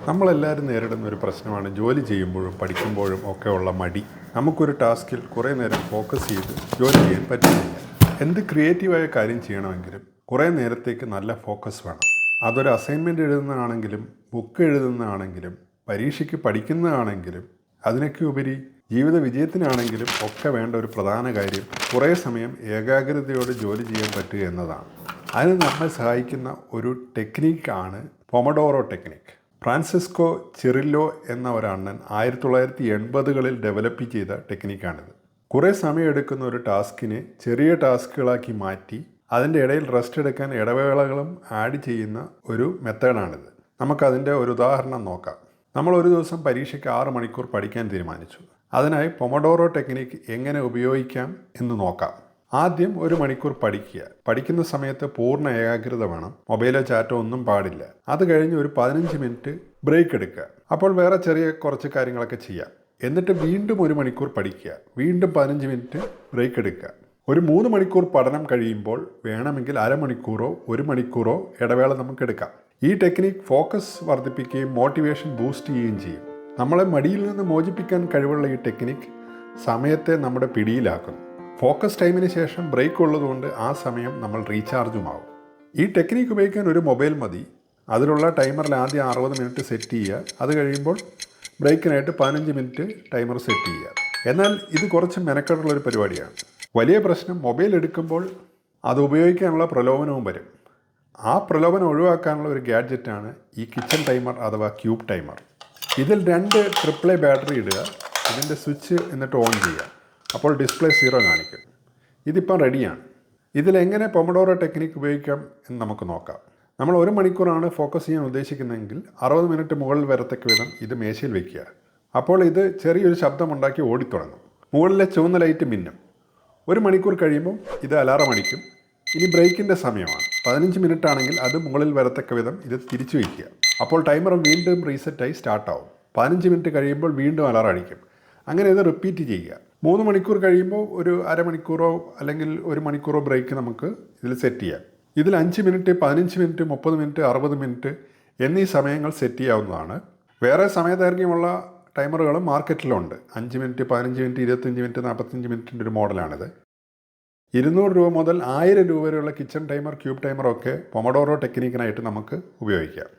നമ്മളെല്ലാവരും നേരിടുന്ന ഒരു പ്രശ്നമാണ് ജോലി ചെയ്യുമ്പോഴും പഠിക്കുമ്പോഴും ഒക്കെ ഉള്ള മടി. നമുക്കൊരു ടാസ്കിൽ കുറേ നേരം ഫോക്കസ് ചെയ്ത് ജോലി ചെയ്യാൻ പറ്റുന്നില്ല. എന്ത് ക്രിയേറ്റീവായ കാര്യം ചെയ്യണമെങ്കിലും കുറേ നേരത്തേക്ക് നല്ല ഫോക്കസ് വേണം. അതൊരു അസൈൻമെൻറ്റ് എഴുതുന്നതാണെങ്കിലും ബുക്ക് എഴുതുന്നതാണെങ്കിലും പരീക്ഷയ്ക്ക് പഠിക്കുന്നതാണെങ്കിലും അതിനൊക്കെ ഉപരി ജീവിത വിജയത്തിനാണെങ്കിലും ഒക്കെ വേണ്ട ഒരു പ്രധാന കാര്യം കുറേ സമയം ഏകാഗ്രതയോടെ ജോലി ചെയ്യാൻ പറ്റുക എന്നതാണ്. അതിന് നമ്മെ സഹായിക്കുന്ന ഒരു ടെക്നിക്കാണ് പൊമഡോറോ ടെക്നിക്ക്. ഫ്രാൻസിസ്കോ ചിറില്ലോ എന്ന ഒരണ്ണൻ 1980കളിൽ ഡെവലപ്പ് ചെയ്ത ടെക്നിക്കാണിത്. കുറേ സമയമെടുക്കുന്ന ഒരു ടാസ്കിനെ ചെറിയ ടാസ്കുകളാക്കി മാറ്റി അതിൻ്റെ ഇടയിൽ റെസ്റ്റ് എടുക്കാൻ ഇടവേളകളും ആഡ് ചെയ്യുന്ന ഒരു മെത്തേഡാണിത്. നമുക്കതിൻ്റെ ഒരു ഉദാഹരണം നോക്കാം. നമ്മൾ ഒരു ദിവസം പരീക്ഷയ്ക്ക് 6 മണിക്കൂർ പഠിക്കാൻ തീരുമാനിച്ചു. അതിനായി പൊമഡോറോ ടെക്നിക്ക് എങ്ങനെ ഉപയോഗിക്കാം എന്ന് നോക്കാം. ആദ്യം 1 മണിക്കൂർ പഠിക്കുക. പഠിക്കുന്ന സമയത്ത് പൂർണ്ണ ഏകാഗ്രത വേണം. മൊബൈലോ ചാറ്റോ ഒന്നും പാടില്ല. അത് കഴിഞ്ഞ് ഒരു 15 മിനിറ്റ് ബ്രേക്ക് എടുക്കുക. അപ്പോൾ വേറെ ചെറിയ കുറച്ച് കാര്യങ്ങളൊക്കെ ചെയ്യാം. എന്നിട്ട് വീണ്ടും 1 മണിക്കൂർ പഠിക്കുക. വീണ്ടും 15 മിനിറ്റ് ബ്രേക്ക് എടുക്കുക. ഒരു 3 മണിക്കൂർ പഠനം കഴിയുമ്പോൾ വേണമെങ്കിൽ അരമണിക്കൂറോ 1 മണിക്കൂറോ ഇടവേള നമുക്ക് എടുക്കാം. ഈ ടെക്നിക്ക് ഫോക്കസ് വർദ്ധിപ്പിക്കുകയും മോട്ടിവേഷൻ ബൂസ്റ്റ് ചെയ്യുകയും ചെയ്യും. നമ്മളെ മടിയിൽ നിന്ന് മോചിപ്പിക്കാൻ കഴിവുള്ള ഈ ടെക്നിക്ക് സമയത്തെ നമ്മുടെ പിടിയിലാക്കുന്നു. ഫോക്കസ് ടൈമിന് ശേഷം ബ്രേക്ക് ഉള്ളതുകൊണ്ട് ആ സമയം നമ്മൾ റീചാർജുമാവും. ഈ ടെക്നിക്ക് ഉപയോഗിക്കാൻ ഒരു മൊബൈൽ മതി. അതിലുള്ള ടൈമറിൽ ആദ്യം 60 മിനിറ്റ് സെറ്റ് ചെയ്യുക. അത് കഴിയുമ്പോൾ ബ്രേക്കിനായിട്ട് 15 മിനിറ്റ് ടൈമർ സെറ്റ് ചെയ്യുക. എന്നാൽ ഇത് കുറച്ച് മെനക്കെട്ടുള്ളൊരു പരിപാടിയാണ്. വലിയ പ്രശ്നം മൊബൈൽ എടുക്കുമ്പോൾ അത് ഉപയോഗിക്കാനുള്ള പ്രലോഭനവും വരും. ആ പ്രലോഭനം ഒഴിവാക്കാനുള്ള ഒരു ഗാഡ്ജറ്റാണ് ഈ കിച്ചൺ ടൈമർ അഥവാ ക്യൂബ് ടൈമർ. ഇതിൽ 2 AAA ബാറ്ററി ഇടുക. ഇതിൻ്റെ സ്വിച്ച് എന്നിട്ട് ഓൺ ചെയ്യുക. അപ്പോൾ ഡിസ്പ്ലേ 0 കാണിക്കും. ഇതിപ്പം റെഡിയാണ്. ഇതിലെങ്ങനെ പൊമഡോറോ ടെക്നിക്ക് ഉപയോഗിക്കാം എന്ന് നമുക്ക് നോക്കാം. നമ്മൾ 1 മണിക്കൂറാണ് ഫോക്കസ് ചെയ്യാൻ ഉദ്ദേശിക്കുന്നതെങ്കിൽ 60 മിനിറ്റ് മുകളിൽ വരത്തക്ക വിധം ഇത് മേശയിൽ വയ്ക്കുക. അപ്പോൾ ഇത് ചെറിയൊരു ശബ്ദമുണ്ടാക്കി ഓടിത്തുടങ്ങും. മുകളിലെ ചുവന്ന ലൈറ്റ് മിന്നും. 1 മണിക്കൂർ കഴിയുമ്പോൾ ഇത് അലാറം അടിക്കും. ഇനി ബ്രേക്കിൻ്റെ സമയമാണ്. 15 മിനിറ്റ് ആണെങ്കിൽ അത് മുകളിൽ വരത്തക്ക വിധം ഇത് തിരിച്ചു വയ്ക്കുക. അപ്പോൾ ടൈമർ വീണ്ടും റീസെറ്റായി സ്റ്റാർട്ടാവും. 15 മിനിറ്റ് കഴിയുമ്പോൾ വീണ്ടും അലാറം അടിക്കും. അങ്ങനെ ഇത് റിപ്പീറ്റ് ചെയ്യുക. 3 മണിക്കൂർ കഴിയുമ്പോൾ ഒരു അരമണിക്കൂറോ അല്ലെങ്കിൽ 1 മണിക്കൂറോ ബ്രേക്ക് നമുക്ക് ഇതിൽ സെറ്റ് ചെയ്യാം. ഇതിൽ 5 മിനിറ്റ്, 15 മിനിറ്റ്, 30 മിനിറ്റ്, 60 മിനിറ്റ് എന്നീ സമയങ്ങൾ സെറ്റ് ചെയ്യാവുന്നതാണ്. വേറെ സമയദൈർഘ്യമുള്ള ടൈമറുകളും മാർക്കറ്റിലുണ്ട്. 5 മിനിറ്റ്, 15 മിനിറ്റ്, 25 മിനിറ്റ്, 45 മിനിറ്റിൻ്റെ ഒരു മോഡലാണിത്. 200 രൂപ മുതൽ 1000 രൂപ വരെയുള്ള കിച്ചൺ ടൈമർ, ക്യൂബ് ടൈമറൊക്കെ പൊമഡോറോ ടെക്നിക്കിനായിട്ട് നമുക്ക് ഉപയോഗിക്കാം.